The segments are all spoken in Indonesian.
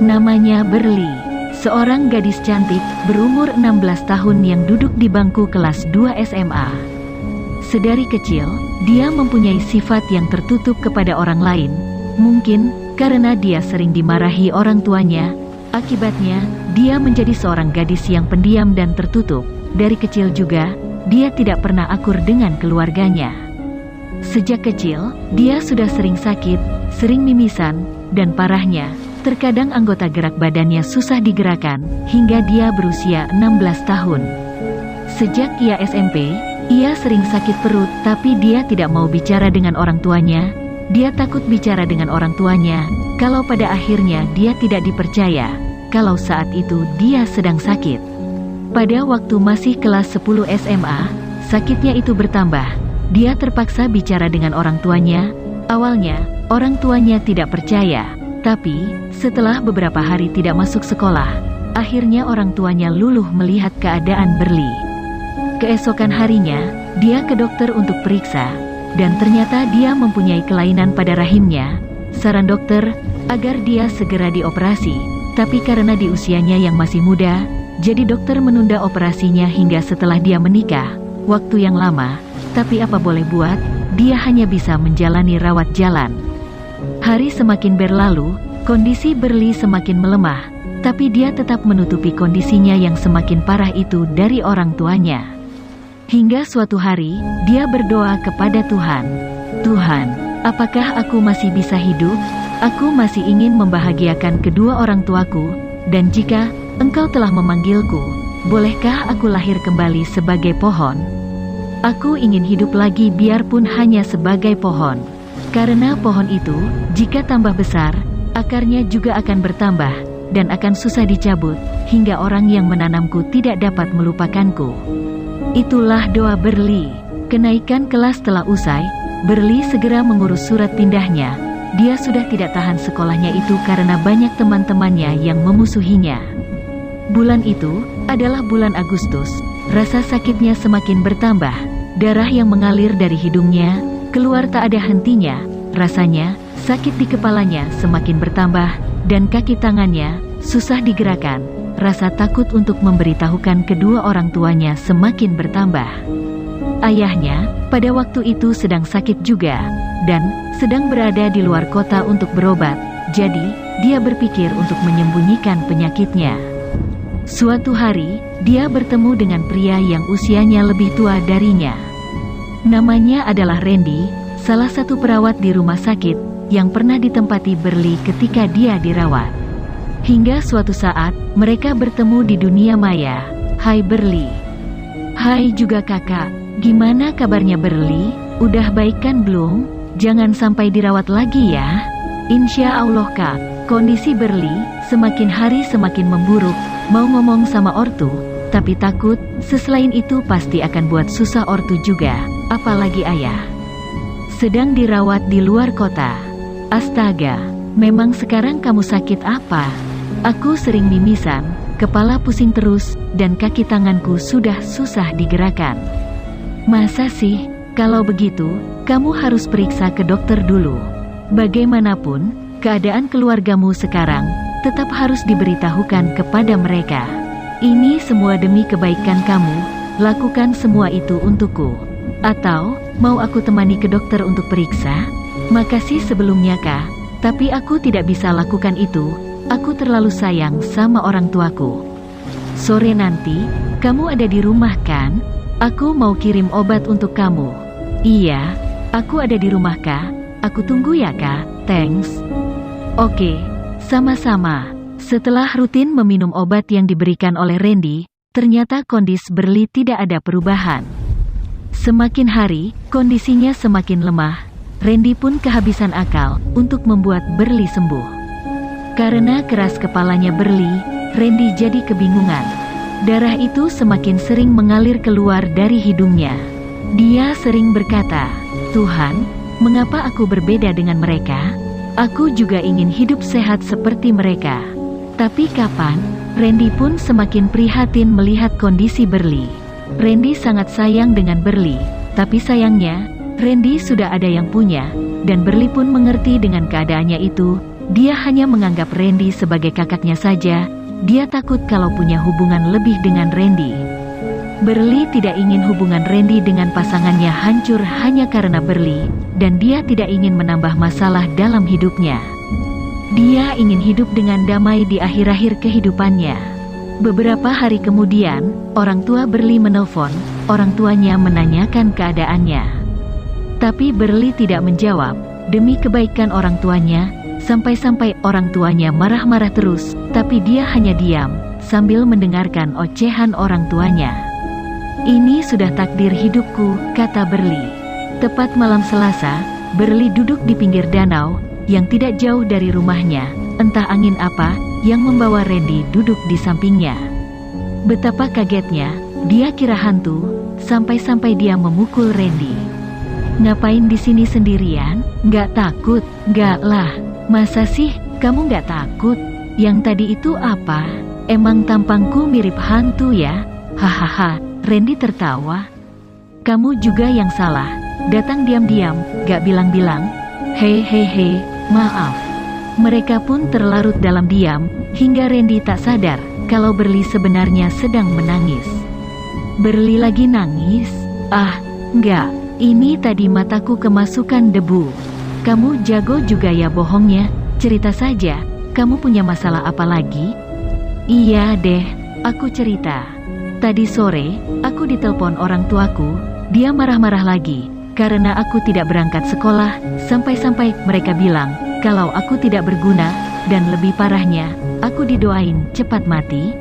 Namanya Berli, seorang gadis cantik berumur 16 tahun yang duduk di bangku kelas 2 SMA. Sedari kecil, dia mempunyai sifat yang tertutup kepada orang lain. Mungkin karena dia sering dimarahi orang tuanya, akibatnya dia menjadi seorang gadis yang pendiam dan tertutup. Dari kecil juga, dia tidak pernah akur dengan keluarganya. Sejak kecil, dia sudah sering sakit, sering mimisan, dan parahnya, terkadang anggota gerak badannya susah digerakkan, hingga dia berusia 16 tahun. Sejak ia SMP, ia sering sakit perut, tapi dia tidak mau bicara dengan orang tuanya. Dia takut bicara dengan orang tuanya, kalau pada akhirnya dia tidak dipercaya, kalau saat itu dia sedang sakit. Pada waktu masih kelas 10 SMA, sakitnya itu bertambah. Dia terpaksa bicara dengan orang tuanya. Awalnya, orang tuanya tidak percaya. Tapi, setelah beberapa hari tidak masuk sekolah, akhirnya orang tuanya luluh melihat keadaan Berli. Keesokan harinya, dia ke dokter untuk periksa, dan ternyata dia mempunyai kelainan pada rahimnya. Saran dokter, agar dia segera dioperasi, tapi karena di usianya yang masih muda, jadi dokter menunda operasinya hingga setelah dia menikah, waktu yang lama, tapi apa boleh buat, dia hanya bisa menjalani rawat jalan. Hari semakin berlalu, kondisi Berli semakin melemah, tapi dia tetap menutupi kondisinya yang semakin parah itu dari orang tuanya. Hingga suatu hari, dia berdoa kepada Tuhan. Tuhan, apakah aku masih bisa hidup? Aku masih ingin membahagiakan kedua orang tuaku, dan jika Engkau telah memanggilku, bolehkah aku lahir kembali sebagai pohon? Aku ingin hidup lagi biarpun hanya sebagai pohon. Karena pohon itu, jika tambah besar, akarnya juga akan bertambah, dan akan susah dicabut, hingga orang yang menanamku tidak dapat melupakanku. Itulah doa Berli. Kenaikan kelas telah usai, Berli segera mengurus surat pindahnya. Dia sudah tidak tahan sekolahnya itu karena banyak teman-temannya yang memusuhinya. Bulan itu adalah bulan Agustus. Rasa sakitnya semakin bertambah. Darah yang mengalir dari hidungnya keluar tak ada hentinya. Rasanya, sakit di kepalanya semakin bertambah, dan kaki tangannya susah digerakkan. Rasa takut untuk memberitahukan kedua orang tuanya semakin bertambah. Ayahnya, pada waktu itu sedang sakit juga, dan sedang berada di luar kota untuk berobat. Jadi, dia berpikir untuk menyembunyikan penyakitnya. Suatu hari, dia bertemu dengan pria yang usianya lebih tua darinya. Namanya adalah Randy, salah satu perawat di rumah sakit yang pernah ditempati Berli ketika dia dirawat. Hingga suatu saat, mereka bertemu di dunia maya. Hai Berli. Hai juga kakak, gimana kabarnya Berli? Udah baik kan belum? Jangan sampai dirawat lagi ya. Insya Allah kak. Kondisi Berli semakin hari semakin memburuk. Mau ngomong sama ortu, tapi takut, selain itu pasti akan buat susah ortu juga, apalagi ayah. Sedang dirawat di luar kota. Astaga, memang sekarang kamu sakit apa? Aku sering mimisan, kepala pusing terus, dan kaki tanganku sudah susah digerakkan. Masa sih? Kalau begitu, kamu harus periksa ke dokter dulu. Bagaimanapun, keadaan keluargamu sekarang tetap harus diberitahukan kepada mereka. Ini semua demi kebaikan kamu, lakukan semua itu untukku. Atau, mau aku temani ke dokter untuk periksa? Makasih sebelumnya kak, tapi aku tidak bisa lakukan itu, aku terlalu sayang sama orang tuaku. Sore nanti, kamu ada di rumah kan? Aku mau kirim obat untuk kamu. Iya, aku ada di rumah kak, aku tunggu ya kak, thanks. Oke. Sama-sama. Setelah rutin meminum obat yang diberikan oleh Randy, ternyata kondisi Berli tidak ada perubahan. Semakin hari, kondisinya semakin lemah. Randy pun kehabisan akal untuk membuat Berli sembuh. Karena keras kepalanya Berli, Randy jadi kebingungan. Darah itu semakin sering mengalir keluar dari hidungnya. Dia sering berkata, Tuhan, mengapa aku berbeda dengan mereka? Aku juga ingin hidup sehat seperti mereka. Tapi kapan? Randy pun semakin prihatin melihat kondisi Berli. Randy sangat sayang dengan Berli, tapi sayangnya, Randy sudah ada yang punya, dan Berli pun mengerti dengan keadaannya itu. Dia hanya menganggap Randy sebagai kakaknya saja. Dia takut kalau punya hubungan lebih dengan Randy. Berli tidak ingin hubungan Randy dengan pasangannya hancur hanya karena Berli, dan dia tidak ingin menambah masalah dalam hidupnya. Dia ingin hidup dengan damai di akhir-akhir kehidupannya. Beberapa hari kemudian, orang tua Berli menelpon. Orang tuanya menanyakan keadaannya. Tapi Berli tidak menjawab. Demi kebaikan orang tuanya, sampai-sampai orang tuanya marah-marah terus, tapi dia hanya diam, sambil mendengarkan ocehan orang tuanya. Ini sudah takdir hidupku, kata Berli. Tepat malam Selasa, Berli duduk di pinggir danau, yang tidak jauh dari rumahnya. Entah angin apa, yang membawa Randy duduk di sampingnya. Betapa kagetnya, dia kira hantu, sampai-sampai dia memukul Randy. Ngapain di sini sendirian? Nggak takut? Nggak lah. Masa sih, kamu nggak takut? Yang tadi itu apa? Emang tampangku mirip hantu ya? Hahaha. Randy tertawa. Kamu juga yang salah. Datang diam-diam, gak bilang-bilang. Hehehe, maaf. Mereka pun terlarut dalam diam, hingga Randy tak sadar kalau Berli sebenarnya sedang menangis. Berli lagi nangis? Ah, enggak. Ini tadi mataku kemasukan debu. Kamu jago juga ya bohongnya. Cerita saja, kamu punya masalah apa lagi? Iya deh, aku cerita. Tadi sore, aku ditelepon orang tuaku. Dia marah-marah lagi, karena aku tidak berangkat sekolah. Sampai-sampai mereka bilang, kalau aku tidak berguna, dan lebih parahnya, aku didoain cepat mati.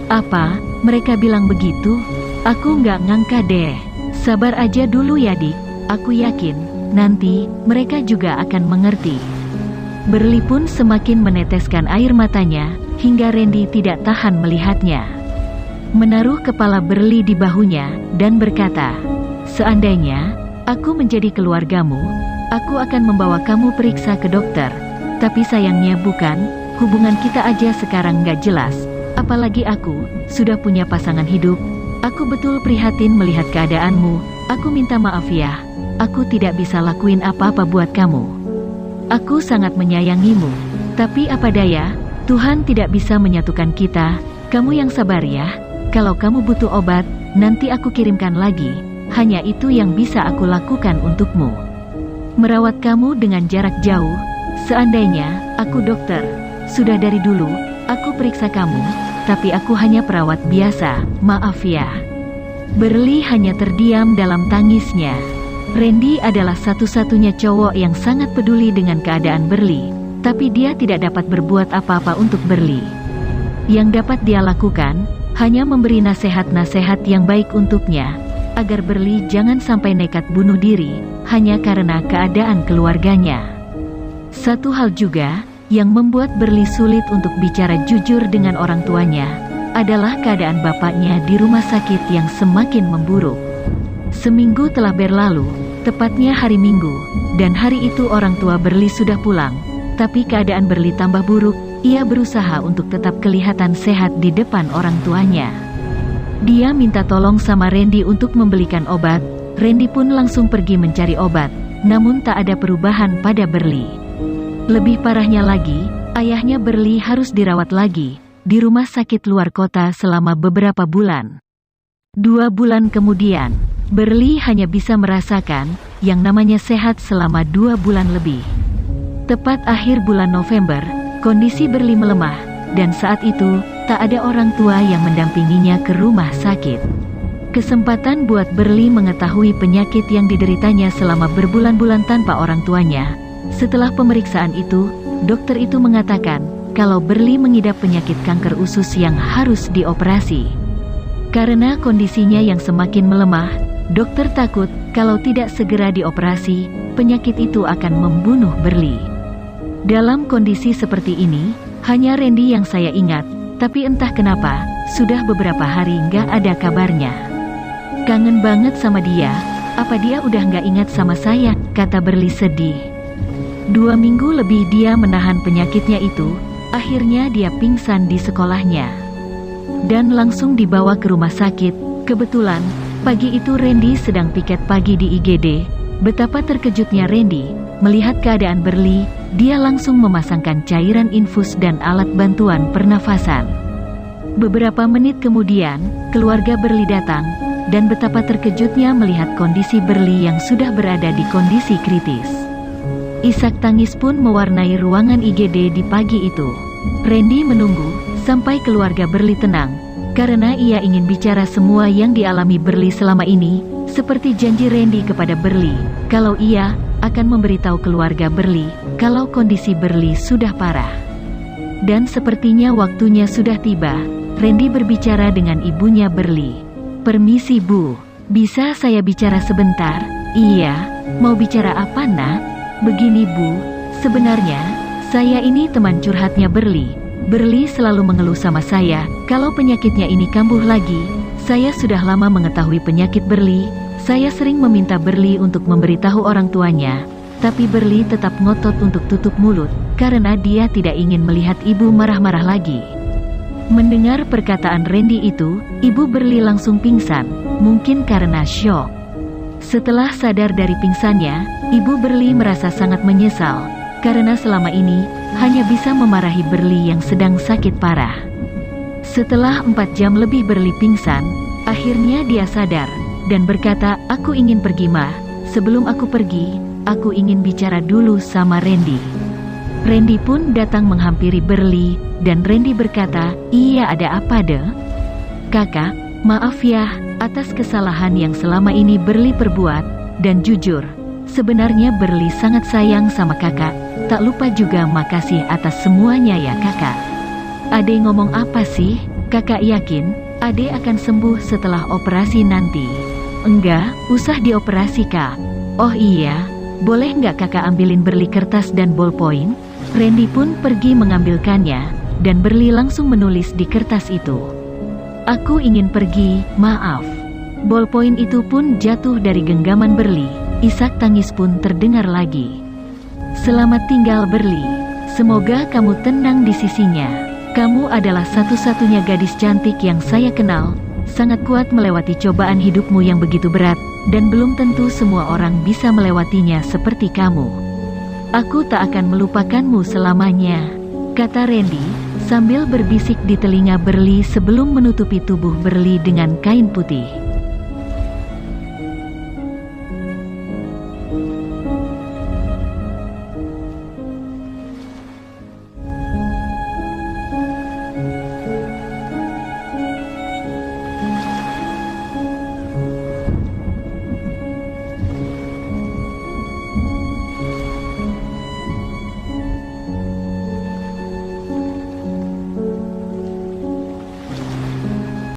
Apa? Mereka bilang begitu? Aku nggak ngangka deh. Sabar aja dulu ya dik, aku yakin, nanti, mereka juga akan mengerti. Berli pun semakin meneteskan air matanya, hingga Randy tidak tahan melihatnya. Menaruh kepala Berli di bahunya, dan berkata, seandainya, aku menjadi keluargamu, aku akan membawa kamu periksa ke dokter. Tapi sayangnya bukan, hubungan kita aja sekarang gak jelas. Apalagi aku, sudah punya pasangan hidup. Aku betul prihatin melihat keadaanmu. Aku minta maaf ya, aku tidak bisa lakuin apa-apa buat kamu. Aku sangat menyayangimu. Tapi apa daya, Tuhan tidak bisa menyatukan kita. Kamu yang sabar ya. Kalau kamu butuh obat, nanti aku kirimkan lagi. Hanya itu yang bisa aku lakukan untukmu. Merawat kamu dengan jarak jauh. Seandainya, aku dokter. Sudah dari dulu, aku periksa kamu. Tapi aku hanya perawat biasa, maaf ya. Berli hanya terdiam dalam tangisnya. Randy adalah satu-satunya cowok yang sangat peduli dengan keadaan Berli. Tapi dia tidak dapat berbuat apa-apa untuk Berli. Yang dapat dia lakukan, hanya memberi nasihat-nasihat yang baik untuknya, agar Berli jangan sampai nekat bunuh diri, hanya karena keadaan keluarganya. Satu hal juga, yang membuat Berli sulit untuk bicara jujur dengan orang tuanya, adalah keadaan bapaknya di rumah sakit yang semakin memburuk. Seminggu telah berlalu, tepatnya hari Minggu, dan hari itu orang tua Berli sudah pulang, tapi keadaan Berli tambah buruk. Ia berusaha untuk tetap kelihatan sehat di depan orang tuanya. Dia minta tolong sama Randy untuk membelikan obat. Randy pun langsung pergi mencari obat, namun tak ada perubahan pada Berli. Lebih parahnya lagi, ayahnya Berli harus dirawat lagi di rumah sakit luar kota selama beberapa bulan. 2 bulan kemudian, Berli hanya bisa merasakan yang namanya sehat selama 2 bulan lebih. Tepat akhir bulan November, kondisi Berli melemah, dan saat itu, tak ada orang tua yang mendampinginya ke rumah sakit. Kesempatan buat Berli mengetahui penyakit yang dideritanya selama berbulan-bulan tanpa orang tuanya. Setelah pemeriksaan itu, dokter itu mengatakan, kalau Berli mengidap penyakit kanker usus yang harus dioperasi. Karena kondisinya yang semakin melemah, dokter takut, kalau tidak segera dioperasi, penyakit itu akan membunuh Berli. Dalam kondisi seperti ini, hanya Randy yang saya ingat, tapi entah kenapa, sudah beberapa hari nggak ada kabarnya. Kangen banget sama dia, apa dia udah nggak ingat sama saya, kata Berli sedih. 2 minggu lebih dia menahan penyakitnya itu, akhirnya dia pingsan di sekolahnya. Dan langsung dibawa ke rumah sakit. Kebetulan, pagi itu Randy sedang piket pagi di IGD. Betapa terkejutnya Randy melihat keadaan Berli. dia langsung memasangkan cairan infus dan alat bantuan pernafasan. Beberapa menit kemudian, keluarga Berli datang, dan betapa terkejutnya melihat kondisi Berli yang sudah berada di kondisi kritis. Isak tangis pun mewarnai ruangan IGD di pagi itu. Randy menunggu sampai keluarga Berli tenang, karena ia ingin bicara semua yang dialami Berli selama ini, seperti janji Randy kepada Berli, kalau ia akan memberitahu keluarga Berli kalau kondisi Berli sudah parah. Dan sepertinya waktunya sudah tiba. Randy berbicara dengan ibunya Berli. "Permisi Bu, bisa saya bicara sebentar?" "Iya, mau bicara apa nak?" "Begini Bu, sebenarnya saya ini teman curhatnya Berli. Berli selalu mengeluh sama saya kalau penyakitnya ini kambuh lagi. Saya sudah lama mengetahui penyakit Berli. Saya sering meminta Berli untuk memberitahu orang tuanya, tapi Berli tetap ngotot untuk tutup mulut karena dia tidak ingin melihat ibu marah-marah lagi." Mendengar perkataan Randy itu, ibu Berli langsung pingsan, mungkin karena syok. Setelah sadar dari pingsannya, ibu Berli merasa sangat menyesal, karena selama ini hanya bisa memarahi Berli yang sedang sakit parah. Setelah 4 jam lebih Berli pingsan, akhirnya dia sadar, dan berkata, "Aku ingin pergi Ma. Sebelum aku pergi, aku ingin bicara dulu sama Randy." Randy pun datang menghampiri Berli, dan Randy berkata, "Iya ada apa deh?" "Kakak, maaf ya, atas kesalahan yang selama ini Berli perbuat, dan jujur, sebenarnya Berli sangat sayang sama kakak, tak lupa juga makasih atas semuanya ya kakak." "Ade ngomong apa sih? Kakak yakin, Ade akan sembuh setelah operasi nanti?" "Enggak, usah dioperasi kak." "Oh iya, boleh nggak kakak ambilin Berli kertas dan ballpoint?" Randy pun pergi mengambilkannya, dan Berli langsung menulis di kertas itu, "Aku ingin pergi, maaf." Ballpoint itu pun jatuh dari genggaman Berli. Isak tangis pun terdengar lagi. "Selamat tinggal Berli. Semoga kamu tenang di sisinya. Kamu adalah satu-satunya gadis cantik yang saya kenal, sangat kuat melewati cobaan hidupmu yang begitu berat, dan belum tentu semua orang bisa melewatinya seperti kamu. Aku tak akan melupakanmu selamanya," kata Randy, sambil berbisik di telinga Berli sebelum menutupi tubuh Berli dengan kain putih.